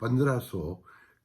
1500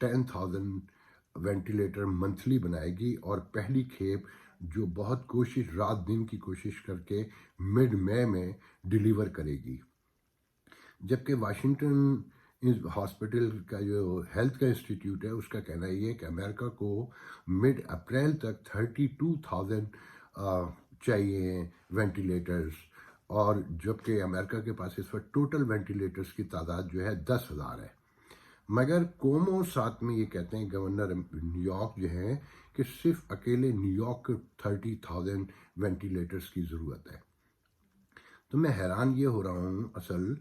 10,000 ventilator monthly بنائے گی، اور پہلی کھیپ جو بہت کوشش رات دن کی کوشش کر کے مڈ مئی میں ڈیلیور کرے گی. جبکہ واشنگٹن ہاسپٹل کا جو ہیلتھ کا انسٹیٹیوٹ ہے اس کا کہنا یہ ہے کہ امریکہ کو مڈ اپریل تک 32,000 چاہیے وینٹیلیٹرز، اور جبکہ امریکہ کے پاس اس وقت ٹوٹل وینٹیلیٹرز کی تعداد جو ہے 10,000 ہے. مگر کومو ساتھ میں یہ کہتے ہیں گورنر نیو یارک جو ہے کہ صرف اکیلے نیو یارک کو 30,000 وینٹیلیٹرز کی ضرورت ہے. تو میں حیران یہ ہو رہا ہوں اصل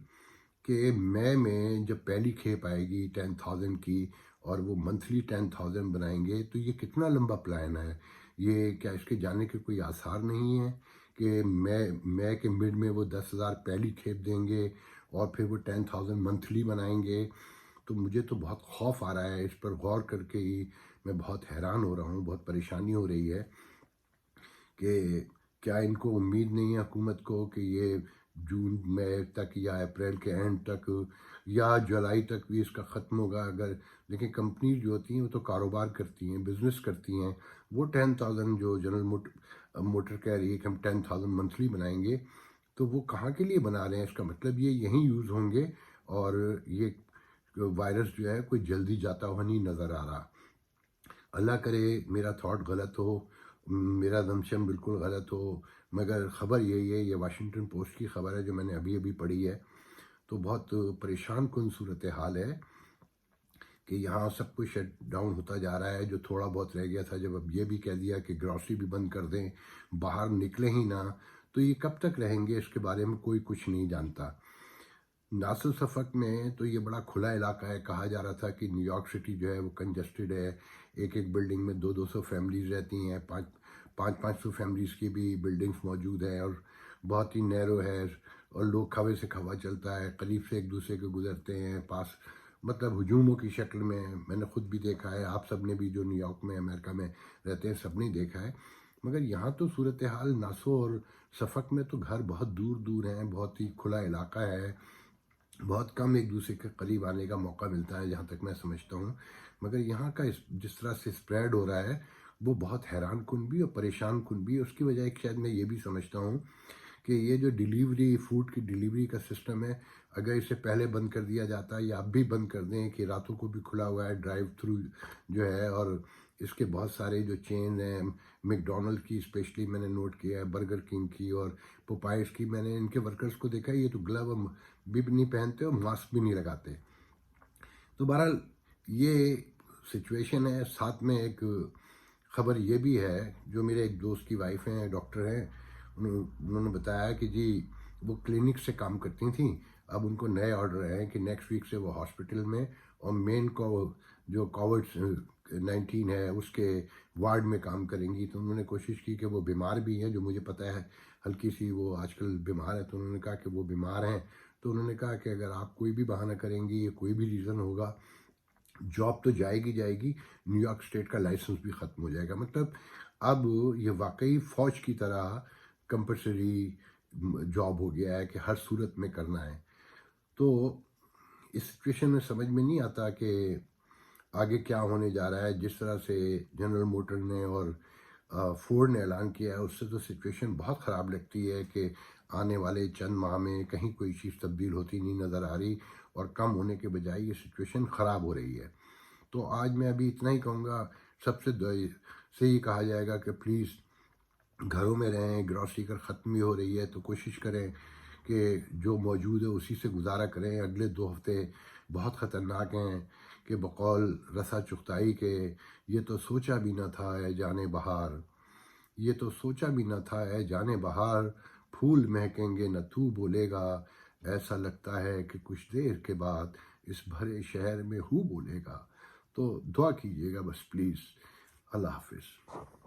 کہ مئی میں جب پہلی کھیپ آئے گی 10,000 کی، اور وہ منتھلی 10,000 بنائیں گے، تو یہ کتنا لمبا پلان ہے. یہ کیا اس کے جانے کے کوئی آثار نہیں ہیں کہ مئی کے مڈ میں وہ 10,000 پہلی کھیپ دیں گے اور پھر وہ 10,000 منتھلی بنائیں گے. تو مجھے تو بہت خوف آ رہا ہے، اس پر غور کر کے ہی میں بہت حیران ہو رہا ہوں، بہت پریشانی ہو رہی ہے کہ کیا ان کو امید نہیں ہے حکومت کو کہ یہ جون مئی تک یا اپریل کے اینڈ تک یا جولائی تک بھی اس کا ختم ہوگا. اگر لیکن کمپنیز جو ہوتی ہیں وہ تو کاروبار کرتی ہیں، بزنس کرتی ہیں، وہ 10,000 جو جنرل موٹر کہہ رہی ہے کہ ہم 10,000 منتھلی بنائیں گے، تو وہ کہاں کے لیے بنا رہے ہیں؟ اس کا مطلب یہ یہیں یوز ہوں گے، اور یہ وائرس جو ہے کوئی جلدی جاتا ہوا نہیں نظر آ رہا. اللہ کرے میرا تھاٹ غلط ہو، میرا دمشم بالکل غلط ہو، مگر خبر یہی ہے، یہ واشنگٹن پوسٹ کی خبر ہے جو میں نے ابھی ابھی پڑھی ہے. تو بہت پریشان کن صورتحال ہے کہ یہاں سب کچھ شٹ ڈاؤن ہوتا جا رہا ہے. جو تھوڑا بہت رہ گیا تھا، جب اب یہ بھی کہہ دیا کہ گروسری بھی بند کر دیں، باہر نکلیں ہی نہ، تو یہ کب تک رہیں گے اس کے بارے میں کوئی کچھ نہیں جانتا. ناصر صفق میں تو یہ بڑا کھلا علاقہ ہے، کہا جا رہا تھا کہ نیو یارک سٹی جو ہے وہ کنجسٹڈ ہے، ایک بلڈنگ میں 200 فیملیز رہتی ہیں، 500 فیملیز کی بھی بلڈنگز موجود ہیں، اور بہت ہی نیرو ہے، اور لوگ کھوے سے کھوا چلتا ہے، قریب سے ایک دوسرے کے گزرتے ہیں پاس، مطلب ہجوموں کی شکل میں. میں نے خود بھی دیکھا ہے، آپ سب نے بھی جو نیو یارک میں امریکہ میں رہتے ہیں سب نے دیکھا ہے. مگر یہاں تو صورتحال ناسو اور صفق میں تو گھر بہت دور دور ہیں، بہت ہی کھلا علاقہ ہے، بہت کم ایک دوسرے کے قریب آنے کا موقع ملتا ہے جہاں تک میں سمجھتا ہوں. مگر یہاں کا جس طرح سے اسپریڈ ہو رہا ہے وہ بہت حیران کن بھی اور پریشان کن بھی. اس کی وجہ ایک شاید میں یہ بھی سمجھتا ہوں کہ یہ جو ڈیلیوری، فوڈ کی ڈیلیوری کا سسٹم ہے، اگر اسے پہلے بند کر دیا جاتا ہے یا اب بھی بند کر دیں کہ راتوں کو بھی کھلا ہوا ہے ڈرائیو تھرو جو ہے، اور اس کے بہت سارے جو چین ہیں، میک ڈونلڈ کی اسپیشلی میں نے نوٹ کیا ہے، برگر کنگ کی اور پوپائز کی، میں نے ان کے ورکرز کو دیکھا یہ تو گلو بھی نہیں پہنتے اور ماسک بھی نہیں لگاتے. تو بہرحال یہ سچویشن ہے. ساتھ میں ایک خبر یہ بھی ہے، جو میرے ایک دوست کی وائف ہیں، ڈاکٹر ہیں، انہوں نے بتایا کہ جی وہ کلینک سے کام کرتی تھیں، اب ان کو نئے آرڈر ہیں کہ نیکسٹ ویک سے وہ ہاسپٹل میں اور مین کو جو کووڈ-19 ہے اس کے وارڈ میں کام کریں گی. تو انہوں نے کوشش کی کہ وہ بیمار بھی ہیں، جو مجھے پتہ ہے ہلکی سی وہ آج کل بیمار ہے، تو انہوں نے کہا کہ وہ بیمار ہیں. تو انہوں نے کہا کہ اگر آپ کوئی بھی بہانہ کریں گی یا کوئی بھی ریزن ہوگا، جاب تو جائے گی. نیو یارک اسٹیٹ کا لائسنس بھی ختم ہو جائے گا. مطلب اب یہ واقعی فوج کی طرح کمپلسری جاب ہو گیا ہے کہ ہر صورت میں کرنا ہے. تو اس سچویشن میں سمجھ میں نہیں آتا کہ آگے کیا ہونے جا رہا ہے. جس طرح سے جنرل موٹر نے اور فورڈ نے اعلان کیا ہے، اس سے تو سچویشن بہت خراب لگتی ہے کہ آنے والے چند ماہ میں کہیں کوئی چیز تبدیل ہوتی نہیں نظر آ رہی، اور کم ہونے کے بجائے یہ سچویشن خراب ہو رہی ہے. تو آج میں ابھی اتنا ہی کہوں گا. سب سے یہ کہا جائے گا کہ پلیز گھروں میں رہیں. گروسری کا ختم بھی ہو رہی ہے تو کوشش کریں کہ جو موجود ہے اسی سے گزارا کریں. اگلے 2 ہفتے بہت خطرناک ہیں کہ بقول رسا چغتائی کے یہ تو سوچا بھی نہ تھا اے جانے بہار، یہ تو سوچا بھی نہ تھا اے جانے بہار، پھول مہکیں گے نہ تو بولے گا، ایسا لگتا ہے کہ کچھ دیر کے بعد اس بھرے شہر میں ہو بولے گا. تو دعا کیجیے گا بس پلیز. اللہ حافظ.